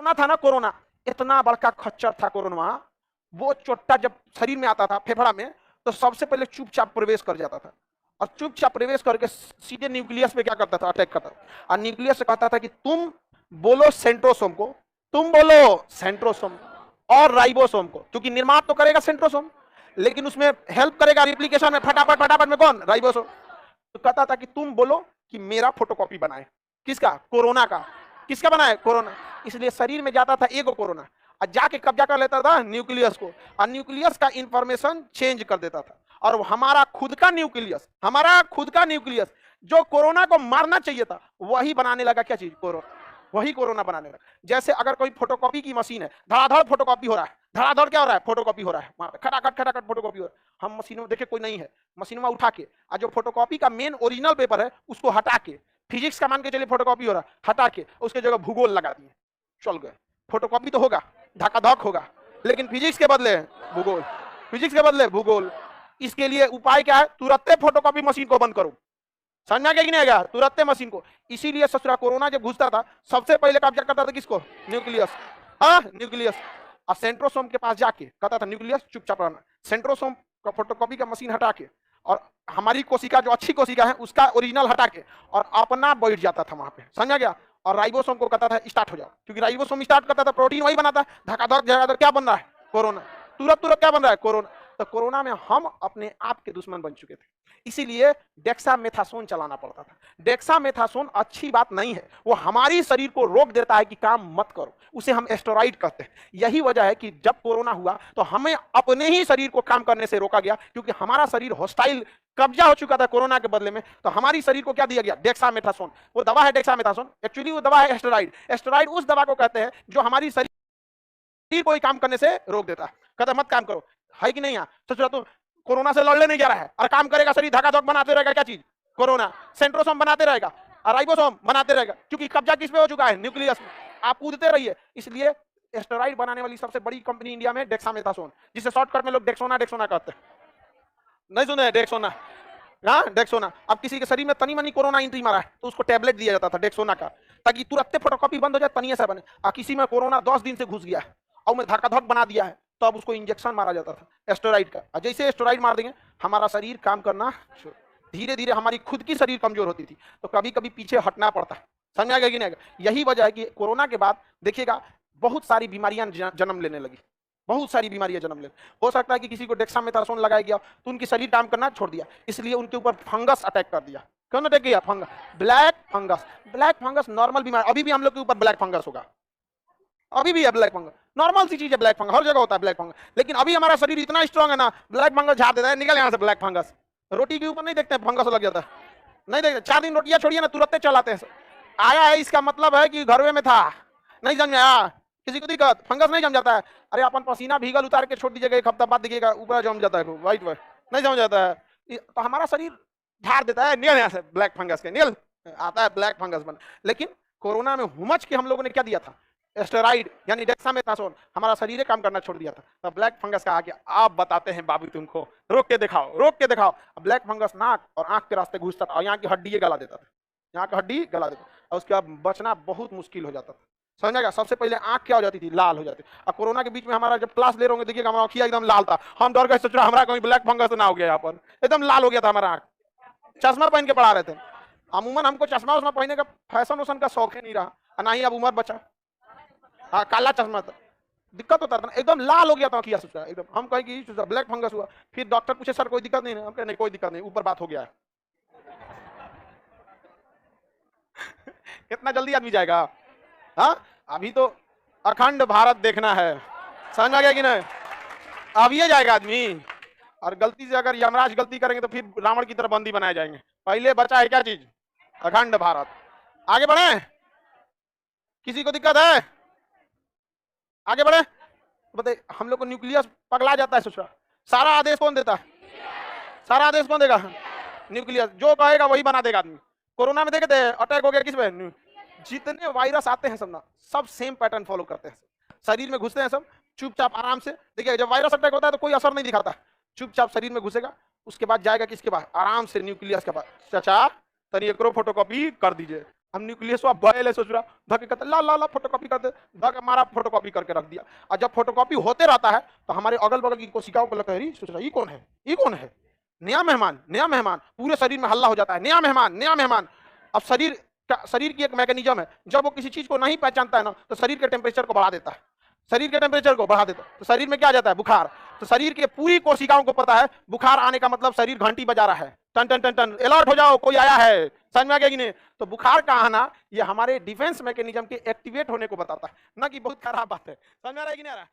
Corona था ना, corona इतना बड़का खच्चर था कोरोना। वो चोट्टा जब शरीर में आता था फेफड़ा में, तो सबसे पहले चुपचाप प्रवेश कर जाता था, और चुपचाप प्रवेश करके सीधे न्यूक्लियस पे क्या करता था, अटैक करता था। और न्यूक्लियस से कहता था कि तुम बोलो सेंट्रोसोम को, तुम बोलो सेंट्रोसोम और राइबोसोम को, क्योंकि निर्माण तो करेगा सेंट्रोसोम, लेकिन उसमें हेल्प करेगा रिप्लिकेशन में फटाफट फटाफट में कौन, राइबोसोम। तो कहता था कि तुम बोलो कि मेरा फोटोकॉपी बनाए, किसका, कोरोना का। किसका बनाए, कोरोना। इसलिए शरीर में जाता था एगो कोरोना, और जाके कब्जा कर लेता था न्यूक्लियस को, और न्यूक्लियस का इंफॉर्मेशन चेंज कर देता था। और हमारा खुद का न्यूक्लियस, हमारा खुद का न्यूक्लियस जो कोरोना को मारना चाहिए था, वही बनाने लगा क्या चीज, कोरोना। वही कोरोना बनाने लगा। जैसे अगर कोई फोटोकॉपी की मशीन है, धड़ाधड़ फोटोकॉपी हो रहा है, धड़ाधड़ क्या हो रहा है, फोटोकॉपी हो रहा है, वहां पे खटाखट खटाखट फोटोकॉपी हो रहा है। हम मशीनों में देखे कोई नहीं है, मशीनों में उठा के, और जो फोटोकॉपी का मेन ओरिजिनल पेपर है उसको हटा के, फिजिक्स का मान के चलिए फोटोकॉपी हो रहा है, हटा के उसके जगह भूगोल लगा दिए, चल गए। फोटोकॉपी तो होगा, धकाधक होगा, लेकिन फिजिक्स के बदले भूगोल, फिजिक्स के बदले भूगोल। इसके लिए उपाय क्या है, तुरंत फोटोकॉपी मशीन को बंद करो। समझ में आ गया कि नहीं आएगा, तुरंत मशीन को। इसीलिए ससुरा कोरोना जब घुसता था, सबसे पहले कब्जा करता था किसको, न्यूक्लियस। हाँ, न्यूक्लियस। और सेंट्रोसोम के पास जाके कहता था न्यूक्लियस चुपचाप रहना, सेंट्रोसोम का फोटोकॉपी का मशीन हटा के, और हमारी कोशिका जो अच्छी कोशिका है उसका ओरिजिनल हटा के, और अपना बैठ जाता था वहां पे। समझा गया। और राइबोसोम को कहता था स्टार्ट हो जाओ, क्योंकि राइबोसोम स्टार्ट करता था, प्रोटीन वही बनाता, धकाधक धकाधक क्या बन रहा है, कोरोना। तुरंत तुरंत क्या बन रहा है, कोरोना। तो कोरोना में हम अपने आप के दुश्मन बन चुके थे, इसीलिए डेक्सामेथासोन चलाना पड़ता था। डेक्सामेथासोन अच्छी बात नहीं है, वो हमारी शरीर को रोक देता है कि काम मत करो, उसे हम एस्टेरॉइड कहते हैं। यही वजह है कि जब कोरोना हुआ तो हमें अपने ही शरीर को काम करने से रोका गया, क्योंकि हमारा शरीर हॉस्टाइल कब्जा हो चुका था कोरोना के बदले में। तो हमारी शरीर को क्या दिया गया, डेक्सामेथासोन। वो दवा है डेक्सामेथासोन, एक्चुअली वो दवा है एस्टेरॉइड। एस्टेरॉइड उस दवा को कहते हैं जो हमारी शरीर को काम करने से रोक देता है, कहता मत काम करो। है कि नहीं। तो सोचा तो कोरोना से लड़ने नहीं जा रहा है, और काम करेगा, शरीर धकाधक बनाते रहेगा, क्या चीज, कोरोना। सेंट्रोसोम बनाते रहेगा और राइबोसोम बनाते रहेगा, क्योंकि कब्जा किस पे हो चुका है, न्यूक्लियस में। आप कूदते रहिए। इसलिए एस्टेरॉइड बनाने वाली सबसे बड़ी कंपनी इंडिया में डेक्सामेथासोन, जिसे शॉर्टकट में लोग डेक्सोना डेक्सोना कहते हैं। नहीं सुने, डेक्सोना। हाँ, डेक्सोना। अब किसी के शरीर में तनी मनी कोरोना एंट्री मारा है तो उसको टेबलेट दिया जाता था डेक्सोना का, ताकि तुरंत फोटोकॉपी बंद हो जाए, तनिए से बने। और किसी में कोरोना 10 दिन से घुस गया है और मैं धक्का-धक बना दिया है, तो अब उसको इंजेक्शन मारा जाता था एस्टेरॉइड का। और जैसे एस्टेरॉइड मार देंगे, हमारा शरीर काम करना, धीरे धीरे हमारी खुद की शरीर कमजोर होती थी, तो कभी कभी पीछे हटना पड़ता है। समझ आ गया कि नहीं आएगा। यही वजह है कि कोरोना के बाद देखिएगा बहुत सारी बीमारियां जन्म लेने लगी, बहुत सारी बीमारियां जन्म ले। हो सकता है कि किसी को डेक्सामेथासोन लगाया गया तो उनकी शरीर काम करना छोड़ दिया, इसलिए उनके ऊपर फंगस अटैक कर दिया। कौन अटैक किया, fungus, black fungus. Black fungus normal बीमारी, अभी भी हम लोग के ऊपर ब्लैक फंगस होगा, अभी भी है ब्लैक फंगस, नॉर्मल सी चीज है ब्लैक फंगस, हर जगह होता है ब्लैक फंगस। लेकिन अभी हमारा शरीर इतना स्ट्रांग है ना, ब्लैक फंगस झाड़ देता है, निकल यहाँ से ब्लैक फंगस। रोटी के ऊपर नहीं देखते हैं फंगस लग जाता है, नहीं देखते। 4 दिन रोटियां छोड़िए ना, तुरंत चलाते हैं। आया है इसका मतलब है कि घरवे में था, नहीं समझ में आया किसी को दिक्कत, फंगस नहीं जम जाता है। अरे अपन पसीना भीगल उतार के छोड़ दीजिएगा, 1 हफ्ता बाद देखिएगा ऊपर जम जाता है, वाइट वाइट, नहीं जम जाता है। तो हमारा शरीर झाड़ देता है, निकल यहाँ से ब्लैक फंगस के, निकल आता है ब्लैक फंगस बन। लेकिन कोरोना में हुमच के हम लोगों ने क्या दिया था, एस्टेरॉइड यानी डेक्सामेथासोन, हमारा शरीर काम करना छोड़ दिया था। तब ब्लैक फंगस का आगे आप बताते हैं बाबू तुमको, रोक के दिखाओ, रोक के दिखाओ। ब्लैक फंगस नाक और आंख के रास्ते घुसता था और यहाँ की हड्डी गला देता था, यहाँ की हड्डी गला देता, और उसके बाद बचना बहुत मुश्किल हो जाता था। समझेगा। सबसे पहले आंख क्या हो जाती थी, लाल हो जाती। और कोरोना के बीच में हमारा जब क्लास ले रहे होंगे, देखिएगा हमारा आंखिया एकदम लाल था, हम डर गए, सोच रहा हमारा कोई ब्लैक फंगस ना हो गया, यहाँ पर एकदम लाल हो गया था हमारा आंख। चश्मा पहन के पढ़ा रहे थे। अमूमन हमको चश्मा उश्मा पहनने का फैशन वैशन का शौक है नहीं रहा, ना ही अब उम्र बचा। हाँ, काला चश्मा था, दिक्कत होता था, एकदम लाल हो गया था आंखिया सोचा एकदम। हम कहे कि ब्लैक फंगस हुआ, फिर डॉक्टर पूछे सर कोई दिक्कत नहीं है, हम कहे नहीं कोई दिक्कत नहीं, ऊपर बात हो गया है। कितना जल्दी आदमी जाएगा। हाँ, अभी तो अखंड भारत देखना है, समझ आ गया कि नहीं। अब ये जाएगा आदमी, और गलती से अगर यमराज गलती करेंगे तो फिर रावण की तरह बंदी बनाए जाएंगे। पहले बचा है क्या चीज, अखंड भारत। आगे बढ़े, किसी को दिक्कत है, आगे बढ़े। बताइए, हम लोग को न्यूक्लियस पगला जाता है, सोचा सारा आदेश कौन देता है, सारा आदेश कौन देगा, न्यूक्लियस। जो कहेगा वही बना देगा आदमी। कोरोना में देखते हैं अटैक हो गया किस पे, जितने वायरस आते हैं सब ना, सब सेम पैटर्न फॉलो करते हैं, शरीर में घुसते हैं सब चुपचाप आराम से। देखिए जब वायरस अटैक होता है तो कोई असर नहीं दिखाता, चुपचाप शरीर में घुसेगा, उसके बाद जाएगा किसके पास, आराम से न्यूक्लियस के पास। चाचा तनी एकरो फोटोकॉपी कर दीजिए, अब न्यूक्लियस बॉयल है, सोच रहा धके कहता ला ला ला फोटोकॉपी कर दे, धके मारा फोटोकॉपी करके रख दिया। और जब फोटोकॉपी होते रहता है तो हमारे अगल बगल की कोशिकाओं को लगता है सोच रहा ये कौन है, ये कौन है, नया मेहमान, नया मेहमान, पूरे शरीर में हल्ला हो जाता है, नया मेहमान, नया मेहमान। अब शरीर की एक मैकेनिज्म है, जब वो किसी चीज को नहीं पहचानता है ना तो शरीर के टेम्परेचर को बढ़ा देता है, शरीर के टेम्परेचर को बढ़ा देता है, तो शरीर में क्या आ जाता है, बुखार। तो शरीर के पूरी कोशिकाओं को पता है बुखार आने का मतलब शरीर घंटी बजा रहा है, टन टन टन टन, अलर्ट हो जाओ कोई आया है, समझ में आ गया कि नहीं। तो बुखार का आना ये हमारे डिफेंस मैकेनिज्म के एक्टिवेट होने को बताता है, ना कि बहुत खराब बात है, समझ में आ रहा है कि नहीं आ रहा है।